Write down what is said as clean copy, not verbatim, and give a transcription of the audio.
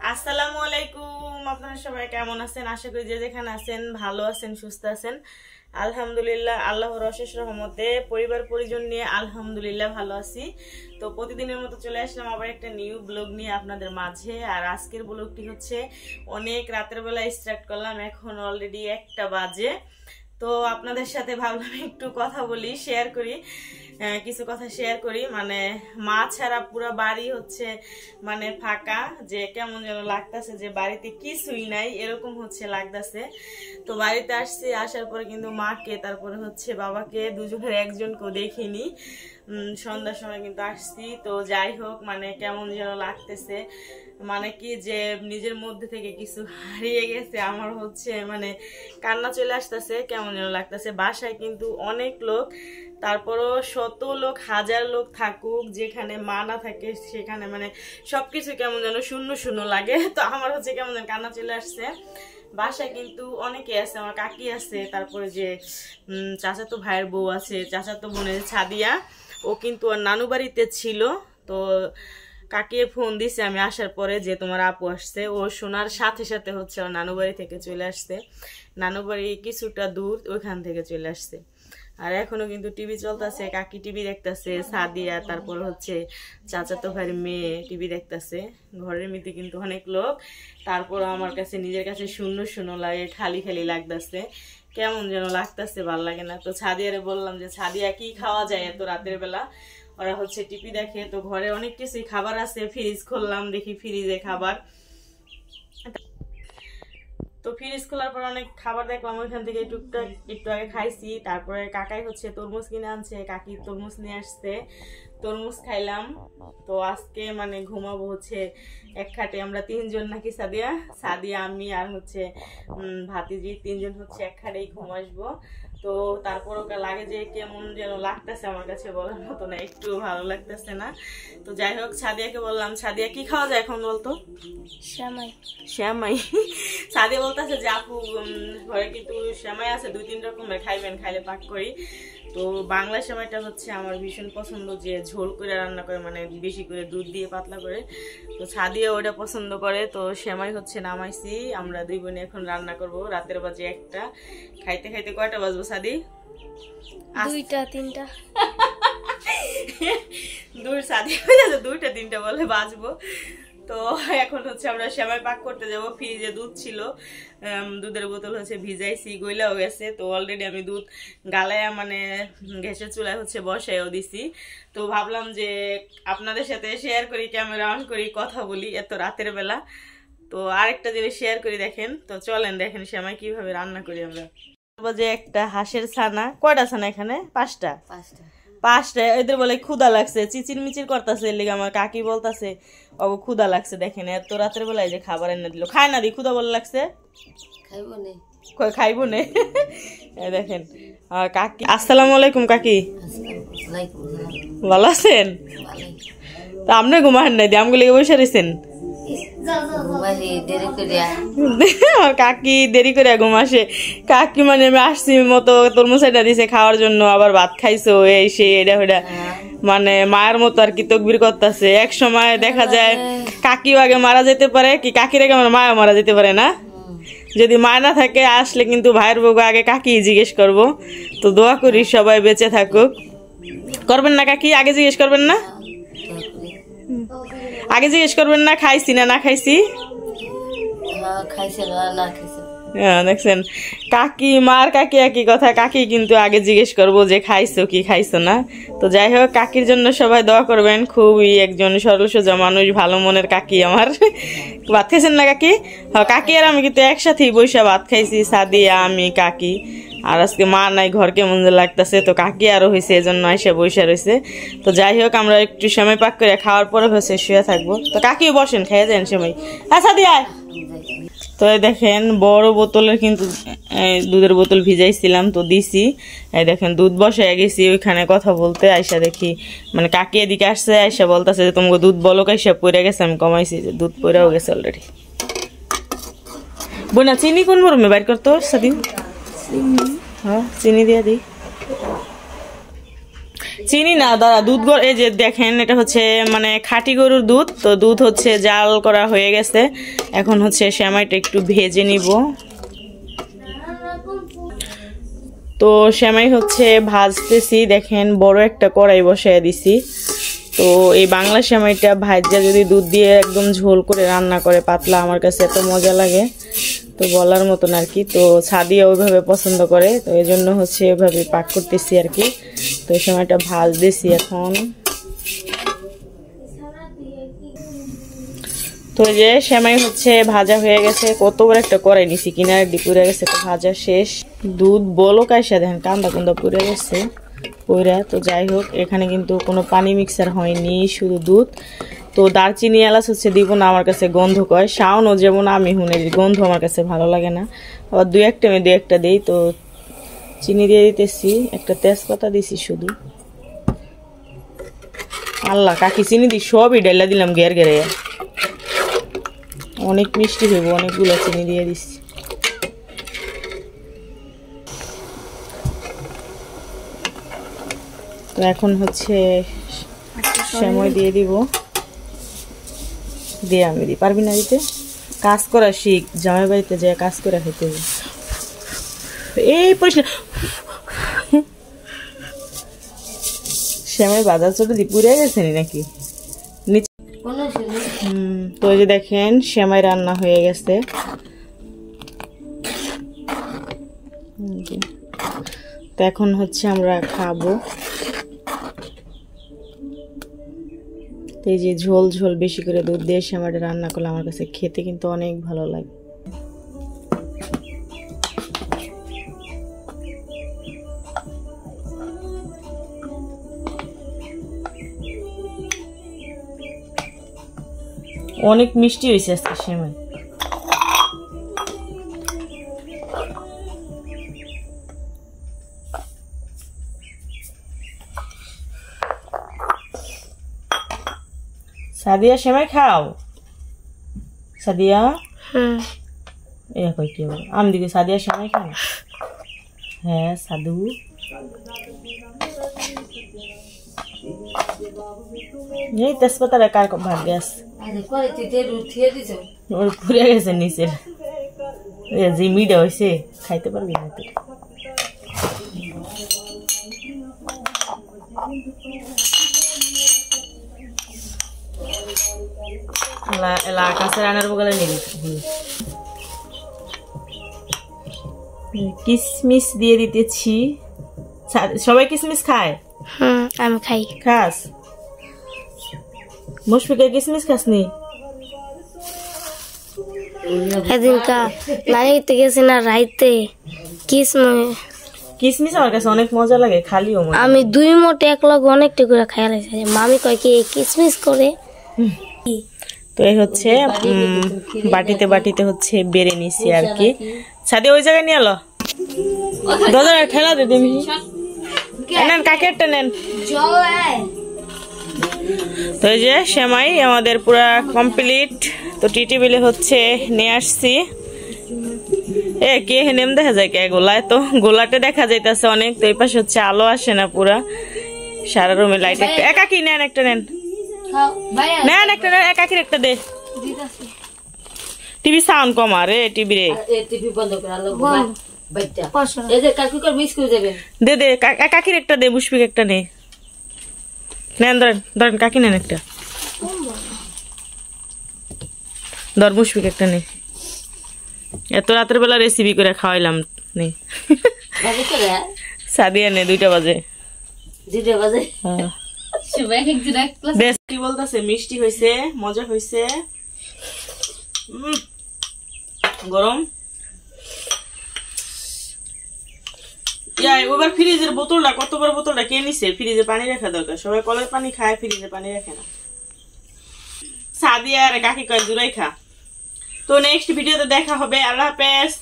আসসালামু আলাইকুম। আপনারা সবাই কেমন আছেন? আশা করি যে যেখানে আছেন ভালো আছেন, সুস্থ আছেন। আলহামদুলিল্লাহ, আল্লাহর অশেষ রহমতে পরিবার পরিজন নিয়ে আলহামদুলিল্লাহ ভালো আছি। তো প্রতিদিনের মতো চলে আসলাম আবার একটা নিউ ব্লগ নিয়ে আপনাদের মাঝে। আর আজকের ব্লগটি হচ্ছে অনেক রাতের বেলা স্টার্ট করলাম, এখন অলরেডি 1টা বাজে। তো আপনাদের সাথে ভাবলাম একটু কথা বলি, শেয়ার করি, কিছু কথা শেয়ার করি। মানে মা ছাড়া পুরো বাড়ি হচ্ছে মানে ফাঁকা, যে কেমন যেন লাগতেছে যে বাড়িতে কিছুই নাই, এরকম হচ্ছে লাগতেছে। তো বাড়িতে আসছি, আসার পরে কিন্তু মাকে তারপরে হচ্ছে বাবাকে দুজনের একজনকেও দেখিনি। সন্ধ্যার সময় কিন্তু আসছি। তো যাই হোক, মানে কেমন যেন লাগতেছে, মানে কি যে নিজের মধ্যে থেকে কিছু হারিয়ে গেছে। আমার হচ্ছে মানে কান্না চলে আসতেছে, কেমন যেন লাগতেছে। বাসায় কিন্তু অনেক লোক, তারপরও শত লোক হাজার লোক থাকুক, যেখানে মা না থাকে সেখানে মানে সবকিছু কেমন যেন শূন্য শূন্য লাগে। তো আমার হচ্ছে কেমন যেন কান্না চলে আসছে। বাসায় কিন্তু অনেকে আছে, আমার কাকি আছে, তারপরে যে চাচাতো ভাইয়ের বউ আছে, চাচাতো বোনের ছাদিয়া, ও কিন্তু ওর নানু বাড়িতে ছিল। তো কাকিয়ে ফোন দিছে আমি আসার পরে যে তোমার আপু আসছে। ও শোনার সাথে সাথে হচ্ছে ওর নানু বাড়ি থেকে চলে আসছে। নানু বাড়ি কিছুটা দূর, ওইখান থেকে চলে আসছে। আর এখনো কিন্তু টিভি চলতেছে, কাকি টিভি দেখতেছে, সাদিয়া তারপর হচ্ছে চাচাতো ভাইয়ের মেয়ে টিভি দেখতেছে। ঘরের মধ্যে কিন্তু অনেক লোক, তারপর আমার কাছে নিজের কাছে শূন্য শূন্য লাগে, খালি খালি লাগতেছে, কেমন যেন লাগতেছে, ভাল লাগে না। তো ছাদিয়ারে বললাম যে ছাদিয়া কি খাওয়া যায় এত রাতের বেলা? ওরা হচ্ছে টিভি দেখে। তো ঘরে অনেক কিছুই খাবার আছে, ফ্রিজ খুললাম, দেখি ফ্রিজে খাবার। তো ফ্রিজ খোলার পর অনেক খাবার দেখলাম, ওইখান থেকে একটু আগে খাইছি। তারপরে কাকাই হচ্ছে তরমুজ কিনে আনছে, কাকি তরমুজ নিয়ে আসছে, তরমুজ খাইলাম। তো আজকে মানে ঘুমাবো হচ্ছে এক খাটে, আমরা 3জন নাকি, সাদিয়া আমি আর হচ্ছে ভাতিজি, 3জন হচ্ছে এক খাটেই ঘুম আসবো। তো তারপর ওকে লাগে যে কেমন যেন লাগতেছে, আমার কাছে বলার মতো না, একটু ভালো লাগতেছে না। তো যাই হোক, সাদিয়াকে বললাম, সাদিয়া কি খাওয়া যায় এখন বলতো? শ্যামাই। শ্যামাই সাদিয়া বলতেছে যে আপু ঘরে কিন্তু শ্যামাই আছে 2-3 রকমের, খাইবেন, খাইলে পাক করি। তো বাংলা সেমাইটা হচ্ছে আমার ভীষণ পছন্দ, যে ঝোল করে রান্না করে, মানে বেশি করে দুধ দিয়ে পাতলা করে। তো ছাদিয়া ওটা পছন্দ করে। তো সেমাই হচ্ছে নামাইছি, আমরা 2 বোনে এখন রান্না করব। রাতের বাজে 1টা, খাইতে খাইতে কয়টা বাজবো সাদি? 2টা 3টা দূর সাদি 2টা 3টা বলে বাজবো। তো এখন হচ্ছে আমরা সেমাই পাক করতে যাব। ফ্রিজে দুধ ছিল, দুধের বোতল হচ্ছে ভিজাইছি, গইলাও গেছে। তো অলরেডি আমি দুধ গালায়া মানে গ্যাসের চুলায় হচ্ছে বসাইও দিছি। তো ভাবলাম যে আপনাদের সাথে শেয়ার করি, ক্যামেরা অন করি, কথা বলি এত রাতের বেলা। তো আরেকটা জিনিস শেয়ার করি, দেখেন। তো চলেন দেখেন সেমাই কিভাবে রান্না করি আমরা। যে একটা হাঁসের ছানা, কয়টা ছানা এখানে? 5টা। এদের বলে ক্ষুদা লাগছে, চিচির মিচির করতেছে, এর লিগে আমার কাকি বলতেছে অগো ক্ষুদা লাগছে। দেখেন এত রাতের বেলায় যে খাবার এনে দিল, খায় না দি, ক্ষুদা বলে লাগছে, খাইবো নে। দেখেন কাকি। আসসালামু আলাইকুম কাকি, ভালো আছেন? তা আপনি ঘুমাহেন নাই, দিয়ে আমগুলো বসে রয়েছেন। আমার কাকি দেরি করে ঘুম আসে। কাকি মানে আমি আসছি মতো তরমুজ এটা দিছে খাওয়ার জন্য, আবার ভাত খাইছো, এই সে এটা ওটা, মানে মায়ের মতো আর কি তকবির করতেছে। এক সময় দেখা যায় কাকিও আগে মারা যেতে পারে, কি কাকির আগে আমার মাও মারা যেতে পারে না। যদি মা না থাকে আসলে কিন্তু ভাইয়ের বউ আগে কাকি জিজ্ঞেস করব। তো দোয়া করি সবাই বেঁচে থাকুক। করবেন না কাকি? আগে জিজ্ঞেস করবেন না? আগে জিজ্ঞেস করবেন না খাইছি না না খাইছি? দেখছেন কাকি, মার কাকি একই কথা, কাকি কিন্তু আগে জিজ্ঞেস করবো যে খাইছো কি খাইছো না। তো যাই হোক, কাকির জন্য সবাই দোয়া করবেন। খুবই একজন সরল সোজা মানুষ, ভালো মনের কাকি আমার। ভাত খাইছেন না কাকি? কাকি আর আমি কিন্তু একসাথেই বৈশা ভাত খাইছি, সাদিয়া, আমি, কাকি। আর আজকে মা নাই, ঘর কেমন লাগতেছে। তো কাকি আরো হয়েছে, এজন্য এসে বৈশা রয়েছে। তো যাই হোক, আমরা একটু সময় পাক করে খাওয়ার পরে হচ্ছে শুয়ে থাকবো। তো কাকিও বসেন, খেয়ে যান সময়। হ্যাঁ সাদিয়া। তো দেখেন বড় বোতলের কিন্তু দুধের বোতল ভিজাইছিলাম, তো দিছি। এই দেখেন দুধ বসায় গেছি ওইখানে কথা বলতে। আইসা দেখি মানে কাকি এদিকে আসছে, আইসা বলতেছে যে তোমাকে দুধ বলো কাইসা পড়ে গেছে। আমি কমাইছি, যে দুধ পড়েও গেছে অলরেডি। বোনা চিনি কোন রুমে বাইর করতো সাদিউ? হ্যাঁ চিনি দিয়া দিই। চিনি না দাদা, দুধ এই যে দেখেন, এটা হচ্ছে মানে খাঁটি গরুর দুধ। তো দুধ হচ্ছে জাল করা হয়ে গেছে, এখন হচ্ছে সেমাইটা একটু ভেজে নিব। তো সেমাই হচ্ছে ভাজতেছি, দেখেন বড় একটা কড়াই বসায় দিছি। তো এই বাংলা সেমাইটা ভাজা যদি দুধ দিয়ে একদম ঝোল করে রান্না করে পাতলা, আমার কাছে এত মজা লাগে তো বলার মতন আর কি। তো সাদিয়া ওইভাবে পছন্দ করে, তো এই জন্য হচ্ছে ওইভাবে পাক করতেছি আর কি। তো এই সেমাইটা ভাজতেছি এখন। তো এই যে সেমাই হচ্ছে ভাজা হয়ে গেছে, কত বড় একটা কড়াই নিছি, কিনারে পুড়ে গেছে, তো ভাজা শেষ। দুধ বলো কাইসা দেখেন কান্দা কুন্দা পুড়ে গেছে পইরা। তো যাই হোক, এখানে কিন্তু কোনো পানি মিক্সার হয়নি, শুধু দুধ। তো দারচিনি এলাচ হচ্ছে দিব না, আমার কাছে গন্ধ কয়। শাওনও যেমন আমি হুনে গন্ধ আমার কাছে ভালো লাগে না, আবার দুই একটা দিই। তো চিনি দিয়ে দিতেছি, একটা তেজপাতা দিছি শুধু। আল্লাহ, কাকি চিনি দিই সবই ডাইলা দিলাম গের গেরে, অনেক মিষ্টি হইব, অনেকগুলো চিনি দিয়ে দিচ্ছি। তো এখন হচ্ছে সেমাই দিয়ে দিব, দিয়ে আমি দিই। পারবি না দিতে? কাজ করা শিখ, জামাই বাড়িতে যায় কাজ করে খেতে হবে। এই পরিষ্কার সেমাই বাজার ছোট দিয়ে পুড়ে গেছে নাকি নিচে? তো এই যে দেখেন সেমাই রান্না হয়ে গেছে। তো এখন হচ্ছে আমরা খাবো। এই যে ঝোল ঝোল বেশি করে দুধ দিয়ে সেমাইটা রান্না করলে আমার কাছে খেতে কিন্তু অনেক ভালো লাগে। অনেক মিষ্টি হয়েছে আজকে সেমাই। সাদিয়া সেমাই খাও? সাদিয়া কই কি আমি দিকে সাদিয়া সেমাই খাও? হ্যাঁ সাধু, এই তেজপাতাটা কার ভাগ্যে আছে, ওর পুড়ে গেছে নিচে, যে মিডা হয়েছে খাইতে পারবি না তো। কাছে রান্নার বগলে নিবি, কিসমিস দিয়ে দিতেছি। সবাই কিসমিস খায়? আমি খাই। খাস? মুশফিকা কিসমিস খাসনি? সেদিনকা নানিতে গেছি না রাইতে, কিসমিস আমার কাছে অনেক মজা লাগে, খালিও মজা। আমি 2 মোটে এক লগ অনেকটা করে খাই লাইছি। মামি কয় কি কিসমিস করে। তো এই হচ্ছে বাটিতে বাটিতে হচ্ছে বেড়ে নিছি আর কি। সাদি ওই জায়গায় নিয়ে এলো, দাদা ঠেলা দে তুমি, নেন কাকেরটা নেন। তো এই যে সেমাই আমাদের পুরা কমপ্লিট। তো টি টেবিলে হচ্ছে নিয়ে আসছি। কে নেম দেখা যায় কে গোলায়, তো গোলাতে দেখা যাইতেছে অনেক। তো এই পাশে হচ্ছে আলো আসে না পুরা, সারা রুমে লাইট একটা। একাকি নেন, একটা নেন, নেন একটা নেন, একাকির একটা দে। টিভি সাউন্ড কমা রে, টিভি রে দে দে, কাকির একটা দে, মুশফিক একটা নে। নেন ধরেন ধরেন, কাকি নেন একটা, ধর মুশফিক একটা নে। এত রাতের বেলা রেসিপি করে খাওয়াইলাম নে। সাদিয়া নে, 2টা বাজে। কি বলতেছে? মিষ্টি হয়েছে, মজা হয়েছে, গরম। ওবার ফ্রিজের বোতলটা, কত বড় বোতলটা কে নিছে? ফ্রিজে পানি রাখা দরকার, সবাই কলের পানি খায়, ফ্রিজে পানি রাখে না। সাদিয়া আর কাকি কয় জুড়াই খা। তো নেক্সট ভিডিওতে দেখা হবে, আল্লাহ হাফেজ।